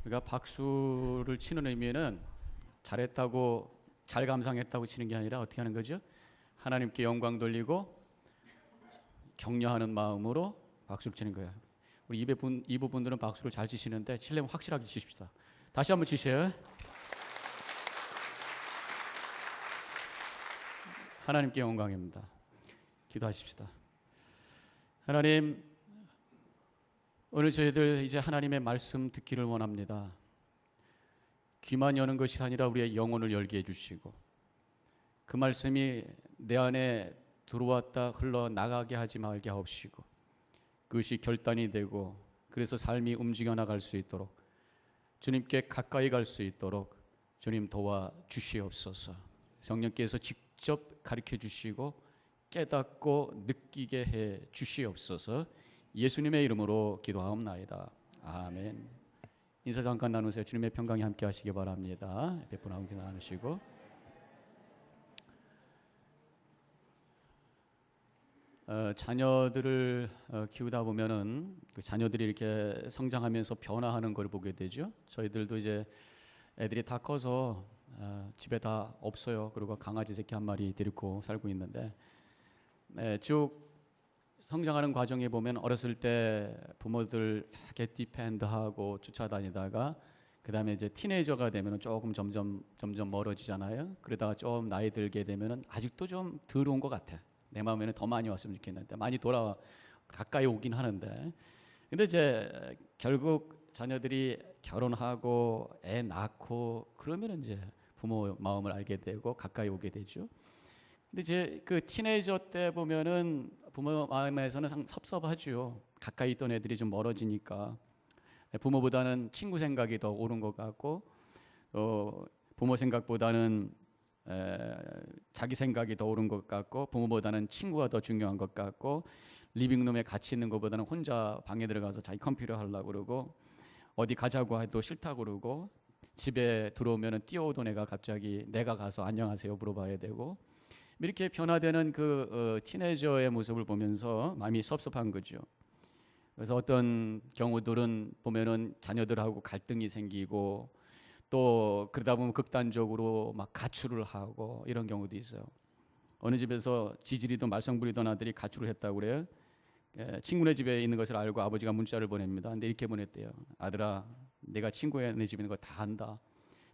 우리가 박수를 치는 의미는 잘했다고, 잘 감상했다고 치는 게 아니라 어떻게 하는 거죠? 하나님께 영광 돌리고 격려하는 마음으로 박수를 치는 거예요. 우리 이 부분들은 박수를 잘 치시는데 치려면 확실하게 치십시다. 다시 한번 치세요. 하나님께 영광입니다. 기도하십시다. 하나님, 오늘 저희들 이제 하나님의 말씀 듣기를 원합니다. 귀만 여는 것이 아니라 우리의 영혼을 열게 해주시고 그 말씀이 내 안에 들어왔다 흘러나가게 하지 말게 하옵시고 그것이 결단이 되고 그래서 삶이 움직여 나갈 수 있도록 주님께 가까이 갈 수 있도록 주님 도와주시옵소서. 성령께서 직접 가르쳐 주시고 깨닫고 느끼게 해 주시옵소서. 예수님의 이름으로 기도하옵나이다. 아멘. 인사 잠깐 나누세요. 주님의 평강이 함께 하시기 바랍니다. 베푼하고 기도 나누시고. 자녀들을 키우다 보면은 그 자녀들이 이렇게 성장하면서 변화하는 걸 보게 되죠. 저희들도 이제 애들이 다 커서 집에 다 없어요. 그리고 강아지 새끼 한 마리 데리고 살고 있는데 쭉 성장하는 과정에 보면 어렸을 때 부모들 이렇게 디펜드하고 쫓아다니다가 그 다음에 이제 티네이저가 되면 조금 점점 멀어지잖아요. 그러다가 좀 나이 들게 되면 아직도 좀 덜 온 것 같아. 내 마음에는 더 많이 왔으면 좋겠는데 많이 돌아와 가까이 오긴 하는데, 근데 이제 결국 자녀들이 결혼하고 애 낳고 그러면 이제 부모 마음을 알게 되고 가까이 오게 되죠. 근데 이제 그 티네이저 때 보면은 부모 마음에서는 섭섭하죠. 가까이 있던 애들이 좀 멀어지니까 부모보다는 친구 생각이 더 옳은 것 같고 부모 생각보다는 자기 생각이 더 옳은 것 같고 부모보다는 친구가 더 중요한 것 같고 리빙룸에 같이 있는 것보다는 혼자 방에 들어가서 자기 컴퓨터 하려고 그러고 어디 가자고 해도 싫다고 그러고 집에 들어오면 뛰어오던 애가 갑자기 내가 가서 안녕하세요 물어봐야 되고 이렇게 변화되는 그 티네이저의 모습을 보면서 마음이 섭섭한 거죠. 그래서 어떤 경우들은 보면은 자녀들하고 갈등이 생기고 또 그러다 보면 극단적으로 막 가출을 하고 이런 경우도 있어요. 어느 집에서 지지리던 말썽부리던 아들이 가출을 했다고 그래요. 친구네 집에 있는 것을 알고 아버지가 문자를 보냅니다. 근데 이렇게 보냈대요. 아들아, 내가 친구네 집에 있는 거 다 안다.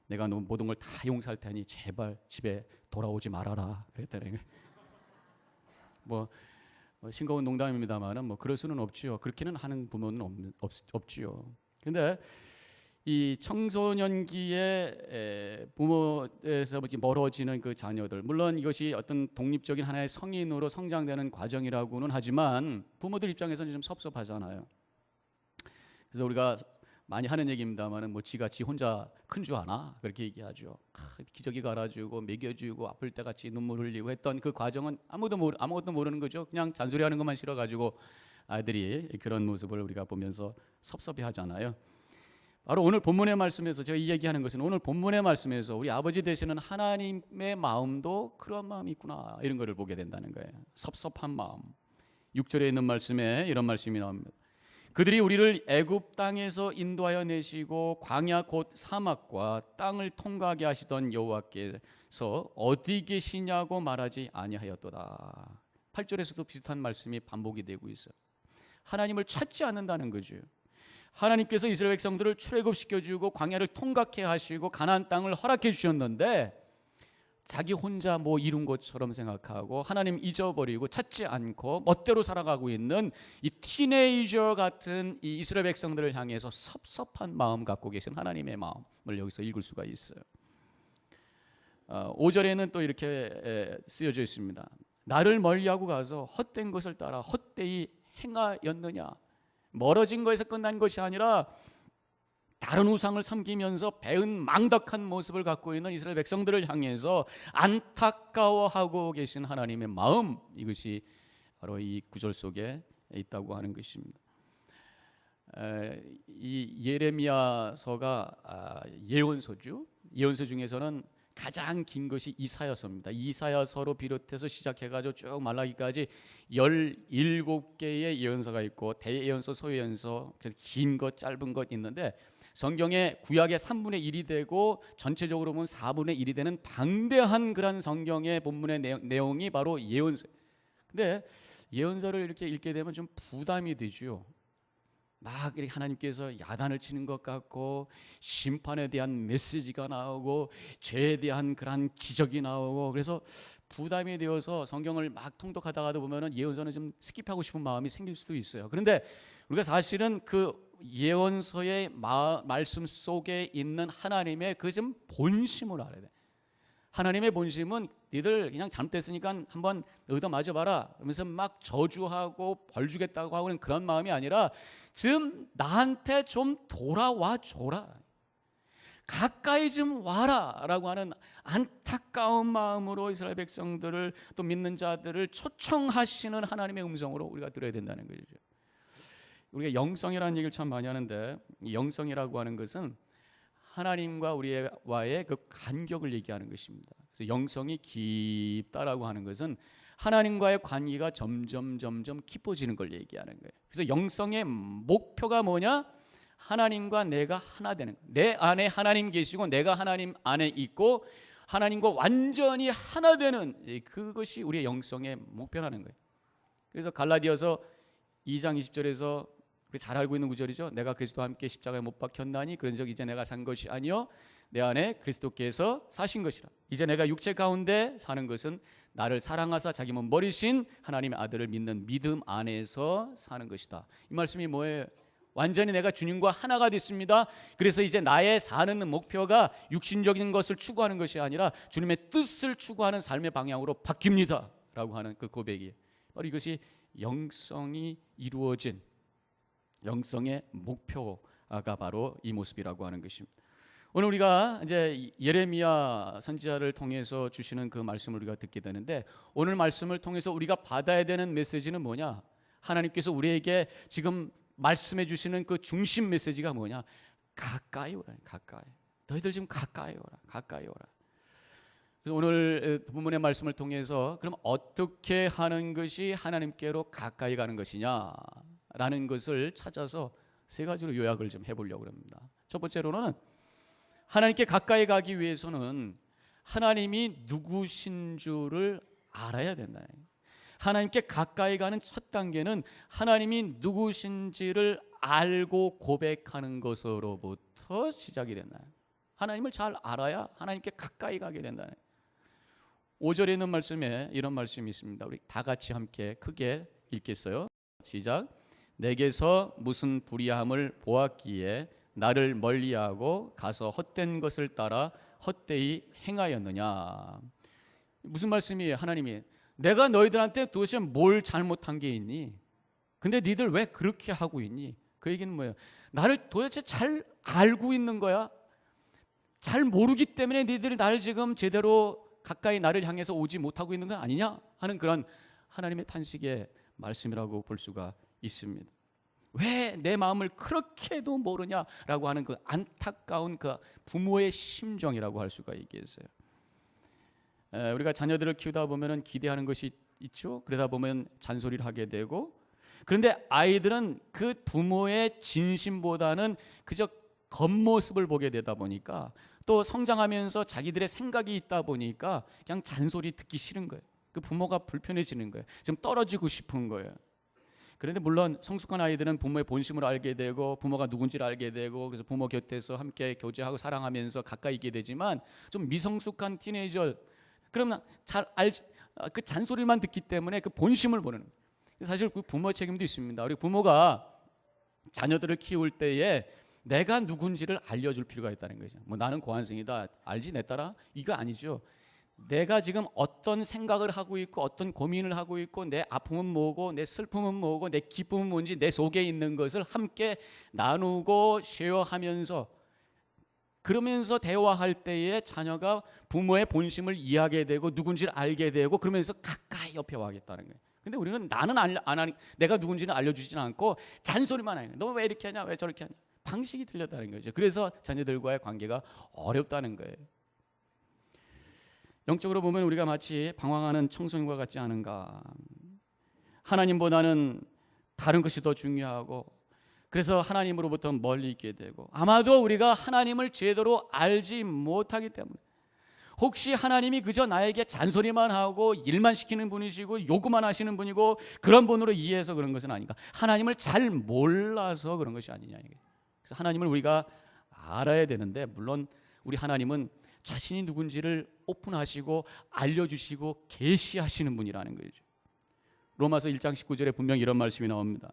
내가 너 모든 걸 다 용서할 테니 제발 집에 돌아오지 말아라. 그랬다는 거예요. 뭐 싱거운 농담입니다만은 뭐 그럴 수는 없지요. 그렇게는 하는 부모는 없지요. 근데 이 청소년기에 부모에서 멀어지는 그 자녀들, 물론 이것이 어떤 독립적인 하나의 성인으로 성장되는 과정이라고는 하지만 부모들 입장에서는 좀 섭섭하잖아요. 그래서 우리가 많이 하는 얘기입니다만은 뭐 지가 지 혼자 큰 줄 아나 그렇게 얘기하죠. 기저귀 갈아주고 먹여주고 아플 때 같이 눈물 흘리고 했던 그 과정은 아무것도 모르는 거죠. 그냥 잔소리하는 것만 싫어가지고 아이들이 그런 모습을 우리가 보면서 섭섭해하잖아요. 바로 오늘 본문의 말씀에서 제가 이 얘기하는 것은 오늘 본문의 말씀에서 우리 아버지 되시는 하나님의 마음도 그런 마음이 있구나 이런 것을 보게 된다는 거예요. 섭섭한 마음. 6절에 있는 말씀에 이런 말씀이 나옵니다. 그들이 우리를 애굽 땅에서 인도하여 내시고 광야 곧 사막과 땅을 통과하게 하시던 여호와께서 어디 계시냐고 말하지 아니하였도다. 8절에서도 비슷한 말씀이 반복이 되고 있어요. 하나님을 찾지 않는다는 거죠. 하나님께서 이스라엘 백성들을 출애굽시켜주고 광야를 통과케 하시고 가나안 땅을 허락해 주셨는데 자기 혼자 뭐 이룬 것처럼 생각하고 하나님 잊어버리고 찾지 않고 멋대로 살아가고 있는 이 티네이저 같은 이 이스라엘 백성들을 향해서 섭섭한 마음 갖고 계신 하나님의 마음을 여기서 읽을 수가 있어요. 5절에는 또 이렇게 쓰여져 있습니다. 나를 멀리하고 가서 헛된 것을 따라 헛되이 행하였느냐. 멀어진 것에서 끝난 것이 아니라 다른 우상을 섬기면서 배은 망덕한 모습을 갖고 있는 이스라엘 백성들을 향해서 안타까워하고 계신 하나님의 마음, 이것이 바로 이 구절 속에 있다고 하는 것입니다. 이 예레미야서가 예언서죠. 예언서 중에서는 가장 긴 것이 이사야서입니다. 이사야서로 비롯해서 시작해가지고 쭉 말라기까지 17개의 예언서가 있고 대예언서, 소예언서, 그래서 긴 것, 짧은 것 있는데 성경의 구약의 3분의 1이 되고 전체적으로 보면 4분의 1이 되는 방대한 그런 성경의 본문의 내용이 바로 예언서. 근데 예언서를 이렇게 읽게 되면 좀 부담이 되죠. 막 이렇게 하나님께서 야단을 치는 것 같고 심판에 대한 메시지가 나오고 죄에 대한 그런 기적이 나오고 그래서 부담이 되어서 성경을 막 통독하다가도 보면은 예언서는 좀 스킵하고 싶은 마음이 생길 수도 있어요. 그런데 우리가 사실은 그 예언서의 말씀 속에 있는 하나님의 그 좀 본심을 알아야 돼. 하나님의 본심은 니들 그냥 잘못됐으니까 한번 얻어 맞아봐라 그러면서 막 저주하고 벌 주겠다고 하는 그런 마음이 아니라 좀 나한테 좀 돌아와 줘라, 가까이 좀 와라 라고 하는 안타까운 마음으로 이스라엘 백성들을 또 믿는 자들을 초청하시는 하나님의 음성으로 우리가 들어야 된다는 거죠. 우리가 영성이라는 얘기를 참 많이 하는데 이 영성이라고 하는 것은 하나님과 우리와의 그 간격을 얘기하는 것입니다. 그래서 영성이 깊다라고 하는 것은 하나님과의 관계가 점점 깊어지는 걸 얘기하는 거예요. 그래서 영성의 목표가 뭐냐? 하나님과 내가 하나 되는, 내 안에 하나님 계시고 내가 하나님 안에 있고 하나님과 완전히 하나 되는, 그것이 우리의 영성의 목표라는 거예요. 그래서 갈라디아서 2장 20절에서 잘 알고 있는 구절이죠. 내가 그리스도와 함께 십자가에 못 박혔나니 그런즉 이제 내가 산 것이 아니요 내 안에 그리스도께서 사신 것이라. 이제 내가 육체 가운데 사는 것은 나를 사랑하사 자기 몸 버리신 하나님의 아들을 믿는 믿음 안에서 사는 것이다. 이 말씀이 뭐예요? 완전히 내가 주님과 하나가 됐습니다. 그래서 이제 나의 사는 목표가 육신적인 것을 추구하는 것이 아니라 주님의 뜻을 추구하는 삶의 방향으로 바뀝니다 라고 하는 그 고백이에요. 바로 이것이 영성이 이루어진 영성의 목표가 바로 이 모습이라고 하는 것입니다. 오늘 우리가 이제 예레미야 선지자를 통해서 주시는 그 말씀을 우리가 듣게 되는데 오늘 말씀을 통해서 우리가 받아야 되는 메시지는 뭐냐? 하나님께서 우리에게 지금 말씀해 주시는 그 중심 메시지가 뭐냐? 가까이 오라. 가까이. 너희들 지금 가까이 오라. 가까이 오라. 그래서 오늘 본문의 말씀을 통해서 그럼 어떻게 하는 것이 하나님께로 가까이 가는 것이냐라는 것을 찾아서 세 가지로 요약을 좀 해보려고 합니다. 첫 번째로는 하나님께 가까이 가기 위해서는 하나님이 누구신 줄을 알아야 된다. 하나님께 가까이 가는 첫 단계는 하나님이 누구신지를 알고 고백하는 것으로부터 시작이 된다. 하나님을 잘 알아야 하나님께 가까이 가게 된다. 5절에 있는 말씀에 이런 말씀이 있습니다. 우리 다 같이 함께 크게 읽겠어요. 시작. 내게서 무슨 불의함을 보았기에 나를 멀리하고 가서 헛된 것을 따라 헛되이 행하였느냐. 무슨 말씀이에요? 하나님이 내가 너희들한테 도대체 뭘 잘못한 게 있니? 근데 니들 왜 그렇게 하고 있니? 그 얘기는 뭐예요? 나를 도대체 잘 알고 있는 거야? 잘 모르기 때문에 니들이 나를 지금 제대로 가까이 나를 향해서 오지 못하고 있는 건 아니냐? 하는 그런 하나님의 탄식의 말씀이라고 볼 수가 있습니다. 왜 내 마음을 그렇게도 모르냐라고 하는 그 안타까운 그 부모의 심정이라고 할 수가 있겠어요. 우리가 자녀들을 키우다 보면은 기대하는 것이 있죠. 그러다 보면 잔소리를 하게 되고, 그런데 아이들은 그 부모의 진심보다는 그저 겉모습을 보게 되다 보니까 또 성장하면서 자기들의 생각이 있다 보니까 그냥 잔소리 듣기 싫은 거예요. 그 부모가 불편해지는 거예요. 좀 떨어지고 싶은 거예요. 그런데 물론 성숙한 아이들은 부모의 본심을 알게 되고 부모가 누군지를 알게 되고 그래서 부모 곁에서 함께 교제하고 사랑하면서 가까이 있게 되지만 좀 미성숙한 티네이저 그러면 그 잔소리만 듣기 때문에 그 본심을 모르는 거예요. 사실 그 부모의 책임도 있습니다. 우리 부모가 자녀들을 키울 때에 내가 누군지를 알려줄 필요가 있다는 거죠. 뭐 나는 고한승이다 알지 내 딸아? 이거 아니죠. 내가 지금 어떤 생각을 하고 있고 어떤 고민을 하고 있고 내 아픔은 뭐고 내 슬픔은 뭐고 내 기쁨은 뭔지 내 속에 있는 것을 함께 나누고 쉐어하면서 그러면서 대화할 때에 자녀가 부모의 본심을 이해하게 되고 누군지를 알게 되고 그러면서 가까이 옆에 와겠다는 거예요. 근데 우리는 나는 안 하니 내가 누군지는 알려주지는 않고 잔소리만 해요. 너 왜 이렇게 하냐 왜 저렇게 하냐 방식이 틀렸다는 거죠. 그래서 자녀들과의 관계가 어렵다는 거예요. 영적으로 보면 우리가 마치 방황하는 청소년과 같지 않은가. 하나님보다는 다른 것이 더 중요하고, 그래서 하나님으로부터 멀리 있게 되고, 아마도 우리가 하나님을 제대로 알지 못하기 때문에, 혹시 하나님이 그저 나에게 잔소리만 하고 일만 시키는 분이시고 요구만 하시는 분이고 그런 분으로 이해해서 그런 것은 아닌가. 하나님을 잘 몰라서 그런 것이 아니냐. 그래서 하나님을 우리가 알아야 되는데, 물론 우리 하나님은 자신이 누군지를 오픈하시고 알려주시고 계시하시는 분이라는 거죠. 로마서 1장 19절에 분명히 이런 말씀이 나옵니다.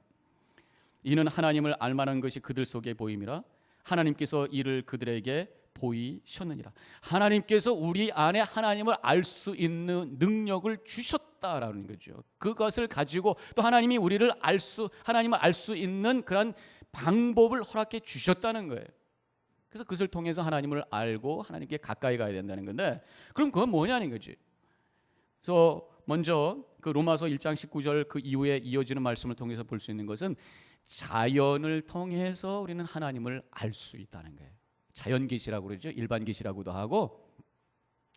이는 하나님을 알만한 것이 그들 속에 보임이라 하나님께서 이를 그들에게 보이셨느니라. 하나님께서 우리 안에 하나님을 알 수 있는 능력을 주셨다라는 거죠. 그것을 가지고 또 하나님이 우리를 하나님을 알 수 있는 그런 방법을 허락해 주셨다는 거예요. 그래서 그것을 통해서 하나님을 알고 하나님께 가까이 가야 된다는 건데, 그럼 그건 뭐냐는 거지. 그래서 먼저 그 로마서 1장 19절 그 이후에 이어지는 말씀을 통해서 볼 수 있는 것은 자연을 통해서 우리는 하나님을 알 수 있다는 거예요. 자연 계시라고 그러죠. 일반 계시라고도 하고.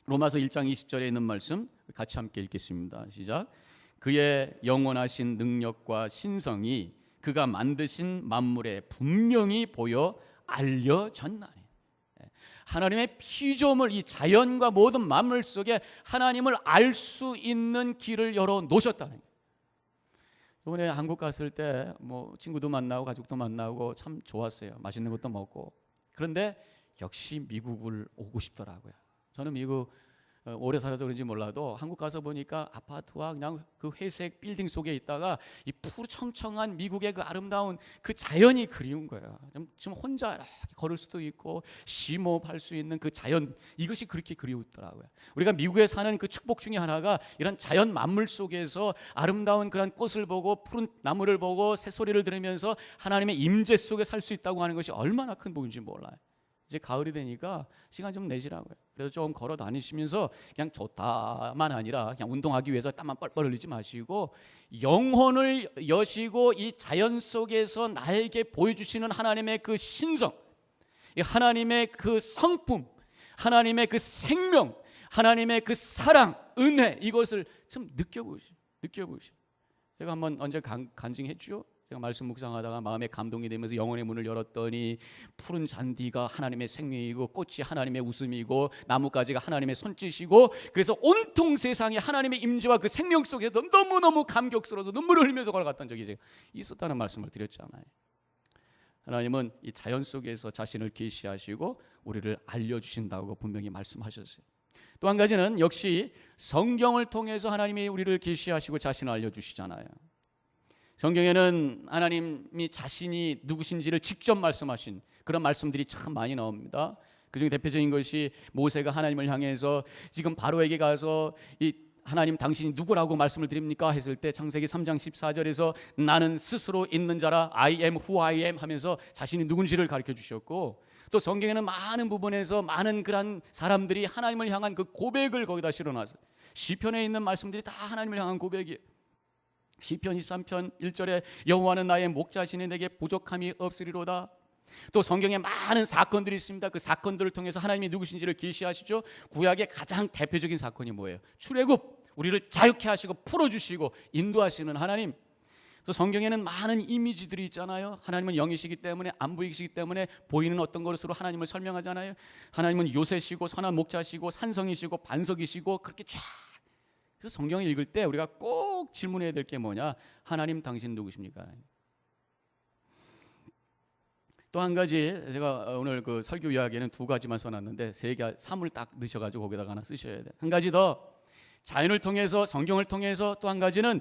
로마서 1장 20절에 있는 말씀 같이 함께 읽겠습니다. 시작. 그의 영원하신 능력과 신성이 그가 만드신 만물에 분명히 보여 알려졌나니. 하나님의 피조물, 이 자연과 모든 만물 속에 하나님을 알 수 있는 길을 열어 놓으셨다는 거예요. 이번에 한국 갔을 때 뭐 친구도 만나고 가족도 만나고 참 좋았어요. 맛있는 것도 먹고. 그런데 역시 미국을 오고 싶더라고요. 저는 미국 오래 살아서 그런지 몰라도 한국 가서 보니까 아파트와 그냥 그 회색 빌딩 속에 있다가 이 푸르청청한 미국의 그 아름다운 그 자연이 그리운 거예요. 좀 혼자 이렇게 걸을 수도 있고 심호흡할 수 있는 그 자연, 이것이 그렇게 그리웠더라고요. 우리가 미국에 사는 그 축복 중에 하나가 이런 자연 만물 속에서 아름다운 그런 꽃을 보고 푸른 나무를 보고 새소리를 들으면서 하나님의 임재 속에 살 수 있다고 하는 것이 얼마나 큰 복인지 몰라요. 이제 가을이 되니까 시간 좀 내시라고요. 그래서 좀 걸어 다니시면서 그냥 좋다만 아니라 그냥 운동하기 위해서 땀만 뻘뻘 흘리지 마시고 영혼을 여시고 이 자연 속에서 나에게 보여주시는 하나님의 그 신성, 하나님의 그 성품, 하나님의 그 생명, 하나님의 그 사랑, 은혜, 이것을 좀 느껴보시죠. 제가 한번 언제 간증했죠? 제가 말씀 묵상하다가 마음에 감동이 되면서 영혼의 문을 열었더니 푸른 잔디가 하나님의 생명이고 꽃이 하나님의 웃음이고 나뭇가지가 하나님의 손짓이고, 그래서 온통 세상에 하나님의 임재와 그 생명 속에서 너무너무 감격스러워서 눈물을 흘리면서 걸어갔던 적이 제가 있었다는 말씀을 드렸잖아요. 하나님은 이 자연 속에서 자신을 계시하시고 우리를 알려주신다고 분명히 말씀하셨어요. 또 한 가지는 역시 성경을 통해서 하나님이 우리를 계시하시고 자신을 알려주시잖아요. 성경에는 하나님이 자신이 누구신지를 직접 말씀하신 그런 말씀들이 참 많이 나옵니다. 그중에 대표적인 것이 모세가 하나님을 향해서 지금 바로에게 가서 이 하나님 당신이 누구라고 말씀을 드립니까? 했을 때 창세기 3장 14절에서 나는 스스로 있는 자라 I am who I am 하면서 자신이 누군지를 가르쳐 주셨고, 또 성경에는 많은 부분에서 많은 그런 사람들이 하나님을 향한 그 고백을 거기다 실어놨어요. 시편에 있는 말씀들이 다 하나님을 향한 고백이에요. 시편 23편 1절에 여호와는 나의 목자시니 내게 부족함이 없으리로다. 또 성경에 많은 사건들이 있습니다. 그 사건들을 통해서 하나님이 누구신지를 계시하시죠. 구약의 가장 대표적인 사건이 뭐예요? 출애굽, 우리를 자유케 하시고 풀어주시고 인도하시는 하나님. 또 성경에는 많은 이미지들이 있잖아요. 하나님은 영이시기 때문에 안 보이시기 때문에 보이는 어떤 것으로 하나님을 설명하잖아요. 하나님은 요새시고 선한 목자시고 산성이시고 반석이시고 그렇게 쫙. 그래서 성경을 읽을 때 우리가 꼭 질문해야 될 게 뭐냐? 하나님 당신 누구십니까? 또 한 가지, 제가 오늘 그 설교 이야기에는 2가지만 써놨는데 3을 딱 넣으셔가지고 거기다가 하나 쓰셔야 돼요. 한 가지 더, 자연을 통해서 성경을 통해서 또 한 가지는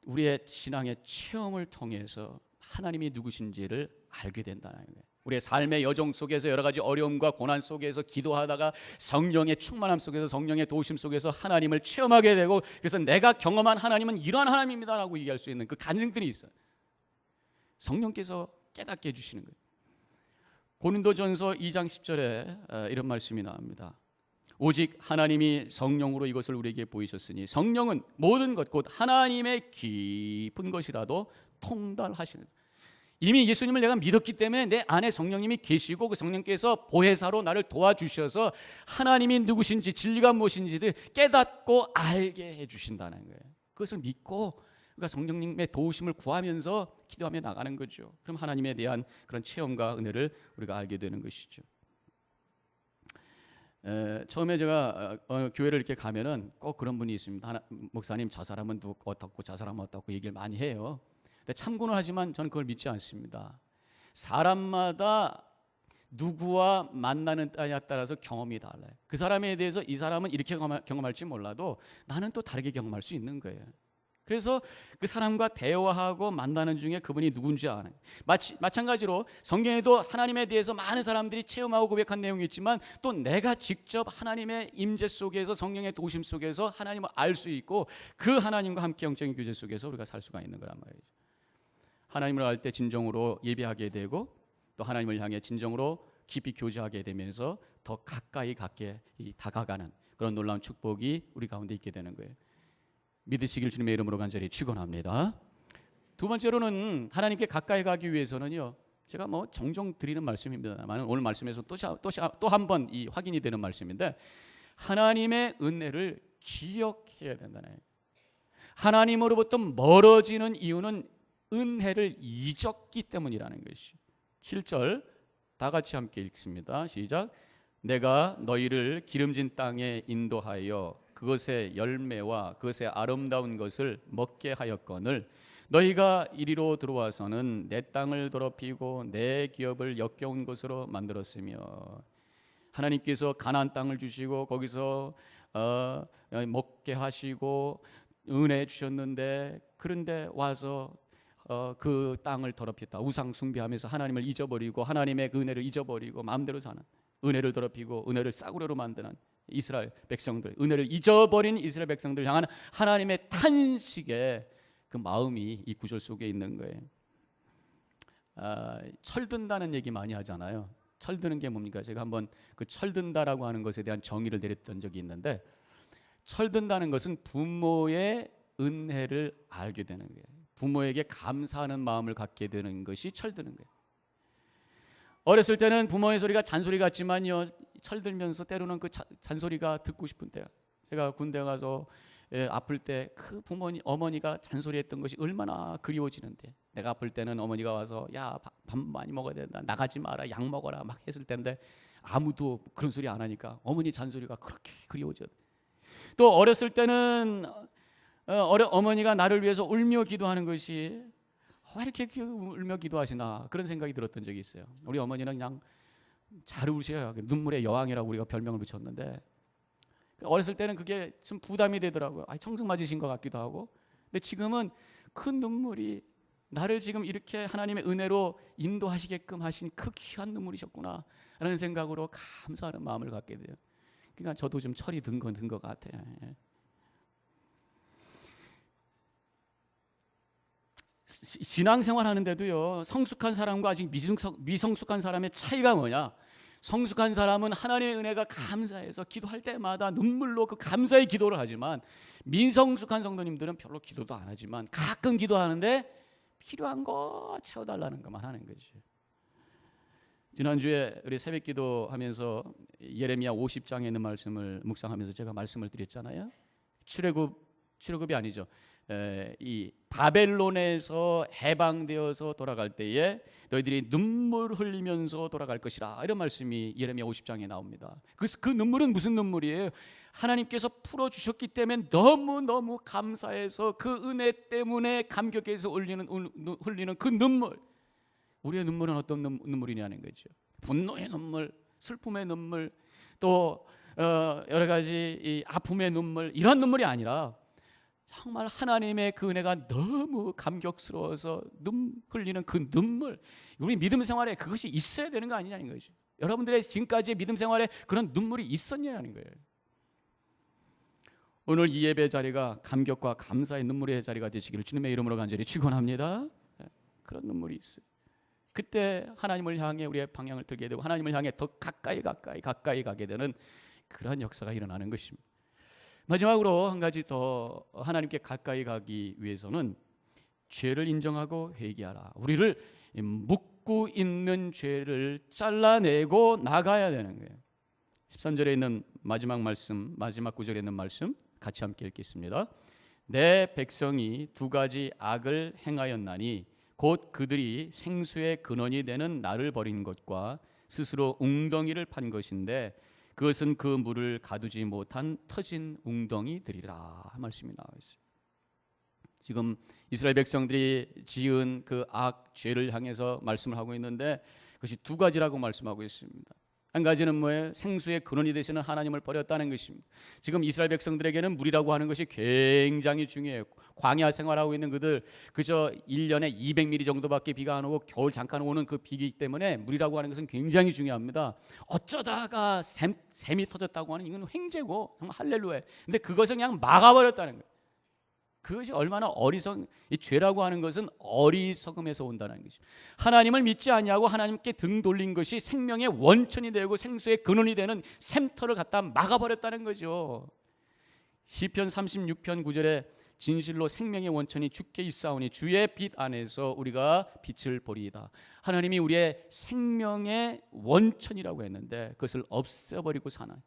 우리의 신앙의 체험을 통해서 하나님이 누구신지를 알게 된다는 거예요. 우리의 삶의 여정 속에서 여러 가지 어려움과 고난 속에서 기도하다가 성령의 충만함 속에서 성령의 도우심 속에서 하나님을 체험하게 되고, 그래서 내가 경험한 하나님은 이러한 하나님입니다라고 얘기할 수 있는 그 간증들이 있어요. 성령께서 깨닫게 해주시는 거예요. 고린도전서 2장 10절에 이런 말씀이 나옵니다. 오직 하나님이 성령으로 이것을 우리에게 보이셨으니 성령은 모든 것 곧 하나님의 깊은 것이라도 통달하시는, 이미 예수님을 내가 믿었기 때문에 내 안에 성령님이 계시고 그 성령께서 보혜사로 나를 도와주셔서 하나님이 누구신지 진리가 무엇인지를 깨닫고 알게 해주신다는 거예요. 그것을 믿고 그러니까 성령님의 도우심을 구하면서 기도하며 나가는 거죠. 그럼 하나님에 대한 그런 체험과 은혜를 우리가 알게 되는 것이죠. 처음에 제가 교회를 이렇게 가면은 꼭 그런 분이 있습니다. 목사님, 저 사람은 어떻고 저 사람은 어떻고 얘기를 많이 해요. 근데 참고는 하지만 저는 그걸 믿지 않습니다. 사람마다 누구와 만나는 때에 따라서 경험이 달라요. 그 사람에 대해서 이 사람은 이렇게 경험할지 몰라도 나는 또 다르게 경험할 수 있는 거예요. 그래서 그 사람과 대화하고 만나는 중에 그분이 누군지 아는, 마찬가지로 성경에도 하나님에 대해서 많은 사람들이 체험하고 고백한 내용이 있지만 또 내가 직접 하나님의 임재 속에서 성령의 도우심 속에서 하나님을 알 수 있고 그 하나님과 함께 영적인 교제 속에서 우리가 살 수가 있는 거란 말이죠. 하나님을 알 때 진정으로 예배하게 되고 또 하나님을 향해 진정으로 깊이 교제하게 되면서 더 가까이 다가가는 그런 놀라운 축복이 우리 가운데 있게 되는 거예요. 믿으시길 주님의 이름으로 간절히 축원합니다. 두 번째로는 하나님께 가까이 가기 위해서는요, 제가 종종 드리는 말씀입니다만 오늘 말씀에서 또 한 번 이 확인이 되는 말씀인데, 하나님의 은혜를 기억해야 된다는 거예요. 하나님으로부터 멀어지는 이유는 은혜를 잊었기 때문이라는 것이. 7절 다 같이 함께 읽습니다. 시작. 내가 너희를 기름진 땅에 인도하여 그것의 열매와 그것의 아름다운 것을 먹게 하였거늘 너희가 이리로 들어와서는 내 땅을 더럽히고 내 기업을 역겨운 것으로 만들었으며, 하나님께서 가나안 땅을 주시고 거기서 먹게 하시고 은혜 주셨는데, 그런데 와서 그 땅을 더럽혔다. 우상 숭배하면서 하나님을 잊어버리고 하나님의 그 은혜를 잊어버리고 마음대로 사는, 은혜를 더럽히고 은혜를 싸구려로 만드는 이스라엘 백성들, 은혜를 잊어버린 이스라엘 백성들 향한 하나님의 탄식의 그 마음이 이 구절 속에 있는 거예요. 철든다는 얘기 많이 하잖아요. 철드는 게 뭡니까? 제가 한번 그 철든다라고 하는 것에 대한 정의를 내렸던 적이 있는데, 철든다는 것은 부모의 은혜를 알게 되는 거예요. 부모에게 감사하는 마음을 갖게 되는 것이 철드는 거예요. 어렸을 때는 부모의 소리가 잔소리 같지만요, 철들면서 때로는 그 잔소리가 듣고 싶은 때야. 제가 군대 가서 아플 때 그 어머니가 잔소리했던 것이 얼마나 그리워지는데, 내가 아플 때는 어머니가 와서 야, 밥 많이 먹어야 된다, 나가지 마라, 약 먹어라 막 했을 텐데 아무도 그런 소리 안 하니까 어머니 잔소리가 그렇게 그리워져. 또 어렸을 때는 어머니가 나를 위해서 울며 기도하는 것이 왜 이렇게 울며 기도하시나 그런 생각이 들었던 적이 있어요. 우리 어머니는 그냥 잘 우셔요. 눈물의 여왕이라고 우리가 별명을 붙였는데, 어렸을 때는 그게 좀 부담이 되더라고요. 청승 맞으신 것 같기도 하고. 근데 지금은 큰 눈물이 나를 지금 이렇게 하나님의 은혜로 인도하시게끔 하신 그 귀한 눈물이셨구나 라는 생각으로 감사하는 마음을 갖게 돼요. 그러니까 저도 좀 철이 든 것 같아요. 신앙생활 하는데도요, 성숙한 사람과 아직 미성숙한 사람의 차이가 뭐냐? 성숙한 사람은 하나님의 은혜가 감사해서 기도할 때마다 눈물로 그 감사의 기도를 하지만, 미성숙한 성도님들은 별로 기도도 안 하지만 가끔 기도하는데 필요한 거 채워달라는 것만 하는 거죠. 지난주에 우리 새벽기도 하면서 예레미야 50장에 있는 말씀을 묵상하면서 제가 말씀을 드렸잖아요. 출애굽이 아니죠. 이 바벨론에서 해방되어서 돌아갈 때에 너희들이 눈물 흘리면서 돌아갈 것이라, 이런 말씀이 예레미야 50장에 나옵니다. 그 눈물은 무슨 눈물이에요? 하나님께서 풀어주셨기 때문에 너무너무 감사해서 그 은혜 때문에 감격해서 흘리는 그 눈물. 우리의 눈물은 어떤 눈물이냐는 거죠. 분노의 눈물, 슬픔의 눈물, 또 여러 가지 이 아픔의 눈물, 이런 눈물이 아니라 정말 하나님의 그 은혜가 너무 감격스러워서 흘리는 그 눈물. 우리 믿음 생활에 그것이 있어야 되는 거 아니냐는 거죠. 여러분들의 지금까지의 믿음 생활에 그런 눈물이 있었냐는 거예요. 오늘 이 예배 자리가 감격과 감사의 눈물의 자리가 되시기를 주님의 이름으로 간절히 축원합니다. 그런 눈물이 있어요. 그때 하나님을 향해 우리의 방향을 들게 되고 하나님을 향해 더 가까이 가게 되는 그런 역사가 일어나는 것입니다. 마지막으로 한 가지 더 하나님께 가까이 가기 위해서는 죄를 인정하고 회개하라. 우리를 묻고 있는 죄를 잘라내고 나가야 되는 거예요. 13절에 있는 마지막 말씀, 마지막 구절에 있는 말씀 같이 함께 읽겠습니다. 내 백성이 두 가지 악을 행하였나니 곧 그들이 생수의 근원이 되는 나를 버린 것과 스스로 웅덩이를 판 것인데 그것은 그 물을 가두지 못한 터진 웅덩이들이라 말씀이 나와 있어요. 지금 이스라엘 백성들이 지은 그 악 죄를 향해서 말씀을 하고 있는데 그것이 두 가지라고 말씀하고 있습니다. 한 가지는 뭐예요? 생수의 근원이 되시는 하나님을 버렸다는 것입니다. 지금 이스라엘 백성들에게는 물이라고 하는 것이 굉장히 중요해요. 광야 생활하고 있는 그들 그저 1년에 200mm 정도밖에 비가 안 오고 겨울 잠깐 오는 그 비이기 때문에 물이라고 하는 것은 굉장히 중요합니다. 어쩌다가 샘이 터졌다고 하는 이건 횡재고 정말 할렐루야. 근데 그것을 그냥 막아버렸다는 거예요. 그것이 얼마나 이 죄라고 하는 것은 어리석음에서 온다는 것이죠. 하나님을 믿지 아니하고 하나님께 등 돌린 것이 생명의 원천이 되고 생수의 근원이 되는 샘터를 갖다 막아버렸다는 거죠. 시편 36편 9절에 진실로 생명의 원천이 주께 있사오니 주의 빛 안에서 우리가 빛을 보리이다. 하나님이 우리의 생명의 원천이라고 했는데 그것을 없애버리고 사나요.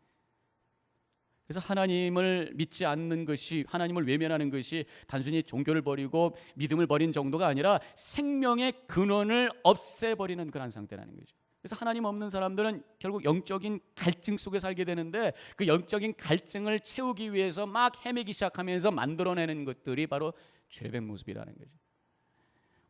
그래서 하나님을 믿지 않는 것이, 하나님을 외면하는 것이 단순히 종교를 버리고 믿음을 버린 정도가 아니라 생명의 근원을 없애버리는 그런 상태라는 거죠. 그래서 하나님 없는 사람들은 결국 영적인 갈증 속에 살게 되는데 그 영적인 갈증을 채우기 위해서 막 헤매기 시작하면서 만들어내는 것들이 바로 죄된 모습이라는 거죠.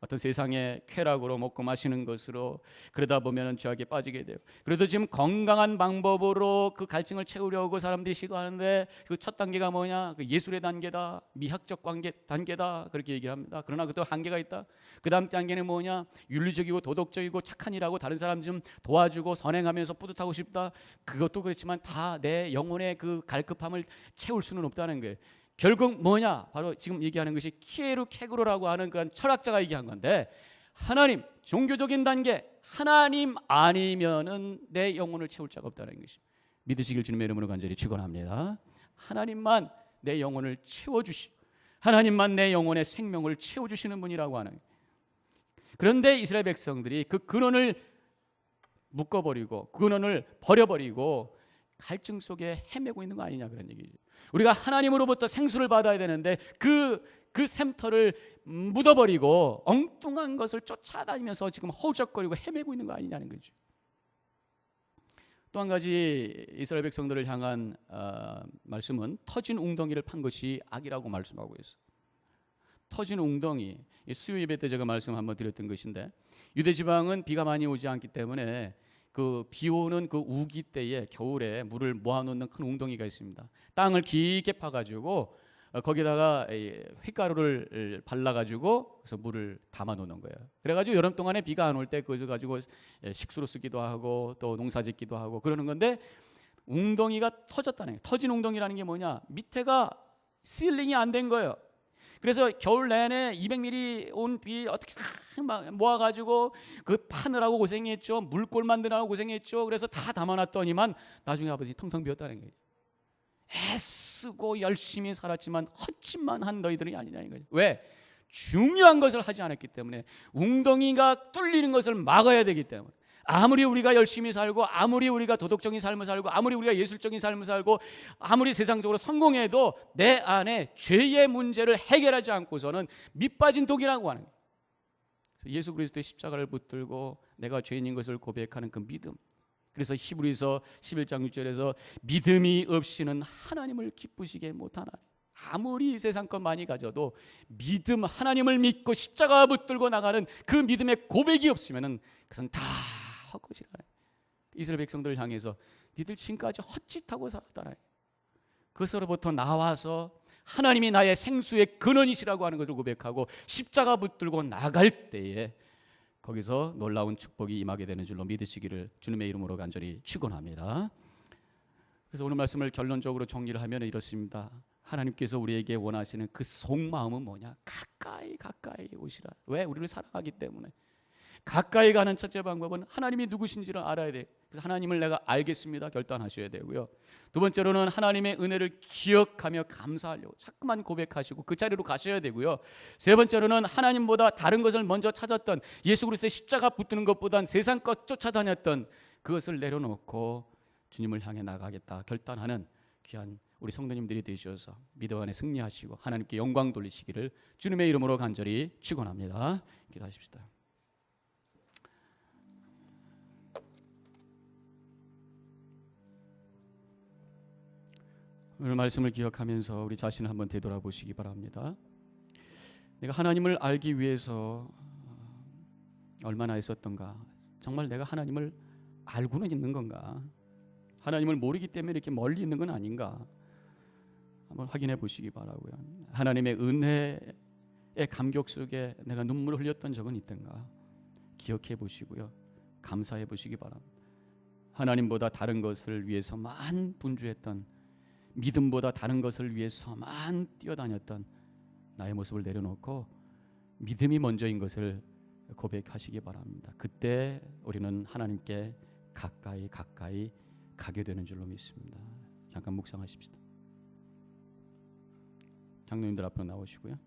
어떤 세상의 쾌락으로 먹고 마시는 것으로 그러다 보면 죄악에 빠지게 돼요. 그래도 지금 건강한 방법으로 그 갈증을 채우려고 사람들이 시도하는데 그 첫 단계가 뭐냐? 그 예술의 단계다, 미학적 단계다 그렇게 얘기를 합니다. 그러나 그것도 한계가 있다. 그 다음 단계는 뭐냐? 윤리적이고 도덕적이고 착한 일하고 다른 사람 좀 도와주고 선행하면서 뿌듯하고 싶다. 그것도 그렇지만 다 내 영혼의 그 갈급함을 채울 수는 없다는 거예요. 결국 뭐냐? 바로 지금 얘기하는 것이 키에루케그로라고 하는 그런 철학자가 얘기한 건데 하나님, 종교적인 단계, 하나님 아니면은 내 영혼을 채울 자가 없다는 것이 믿으시길 주님의 이름으로 간절히 축원합니다. 하나님만 내 영혼을 채워주시고 하나님만 내 영혼의 생명을 채워주시는 분이라고 하는. 그런데 이스라엘 백성들이 그 근원을 묶어버리고 그 근원을 버려버리고 갈증 속에 헤매고 있는 거 아니냐 그런 얘기죠. 우리가 하나님으로부터 생수를 받아야 되는데 그 샘터를 묻어버리고 엉뚱한 것을 쫓아다니면서 지금 허우적거리고 헤매고 있는 거 아니냐는 거죠. 또 한 가지 이스라엘 백성들을 향한 말씀은 터진 웅덩이를 판 것이 악이라고 말씀하고 있어요. 터진 웅덩이, 수요 예배 때 제가 말씀 한번 드렸던 것인데 유대 지방은 비가 많이 오지 않기 때문에 그 비 오는 그 우기 때에 겨울에 물을 모아놓는 큰 웅덩이가 있습니다. 땅을 깊게 파가지고 거기다가 휘가루를 발라가지고 그래서 물을 담아놓는 거예요. 그래가지고 여름 동안에 비가 안 올 때 그거 가지고 식수로 쓰기도 하고 또 농사짓기도 하고 그러는 건데 웅덩이가 터졌다는 거예요. 터진 웅덩이라는 게 뭐냐? 밑에가 실링이 안 된 거예요. 그래서 겨울 내내 200mm 온 비 어떻게 막 모아가지고 그 파느라고 고생했죠. 물골 만드느라고 고생했죠. 그래서 다 담아놨더니만 나중에 아버지 텅텅 비었다는 거예요. 애쓰고 열심히 살았지만 헛짓만 한 너희들이 아니냐는 거예요. 왜? 중요한 것을 하지 않았기 때문에. 웅덩이가 뚫리는 것을 막아야 되기 때문에. 아무리 우리가 열심히 살고 아무리 우리가 도덕적인 삶을 살고 아무리 우리가 예술적인 삶을 살고 아무리 세상적으로 성공해도 내 안에 죄의 문제를 해결하지 않고서는 밑빠진 독이라고 하는 거예요. 예수 그리스도의 십자가를 붙들고 내가 죄인인 것을 고백하는 그 믿음. 그래서 히브리서 11장 6절에서 믿음이 없이는 하나님을 기쁘시게 못하나. 아무리 세상 것 많이 가져도 믿음, 하나님을 믿고 십자가 붙들고 나가는 그 믿음의 고백이 없으면은 그것은 다 헛것이라. 이스라엘 백성들을 향해서 니들 지금까지 헛짓하고 살았다라. 그것으로부터 나와서 하나님이 나의 생수의 근원이시라고 하는 것을 고백하고 십자가 붙들고 나갈 때에 거기서 놀라운 축복이 임하게 되는 줄로 믿으시기를 주님의 이름으로 간절히 축원합니다. 그래서 오늘 말씀을 결론적으로 정리를 하면 이렇습니다. 하나님께서 우리에게 원하시는 그 속마음은 뭐냐? 가까이 오시라. 왜? 우리를 사랑하기 때문에. 가까이 가는 첫째 방법은 하나님이 누구신지를 알아야 돼. 그래서 하나님을 내가 알겠습니다 결단하셔야 되고요. 두 번째로는 하나님의 은혜를 기억하며 감사하려고 자꾸만 고백하시고 그 자리로 가셔야 되고요. 세 번째로는 하나님보다 다른 것을 먼저 찾았던, 예수 그리스도의 십자가 붙드는 것보단 세상 것 쫓아다녔던 그것을 내려놓고 주님을 향해 나가겠다 결단하는 귀한 우리 성도님들이 되셔서 믿음 안에 승리하시고 하나님께 영광 돌리시기를 주님의 이름으로 간절히 축원합니다. 기도하십시다. 오늘 말씀을 기억하면서 우리 자신을 한번 되돌아보시기 바랍니다. 내가 하나님을 알기 위해서 얼마나 애썼던가? 정말 내가 하나님을 알고는 있는 건가? 하나님을 모르기 때문에 이렇게 멀리 있는 건 아닌가? 한번 확인해 보시기 바라고요. 하나님의 은혜의 감격 속에 내가 눈물을 흘렸던 적은 있던가? 기억해 보시고요. 감사해 보시기 바랍니다. 하나님보다 다른 것을 위해서만 분주했던, 믿음보다 다른 것을 위해서만 뛰어다녔던 나의 모습을 내려놓고 믿음이 먼저인 것을 고백하시기 바랍니다. 그때 우리는 하나님께 가까이 가게 되는 줄로 믿습니다. 잠깐 묵상하십시다. 장로님들 앞으로 나오시고요.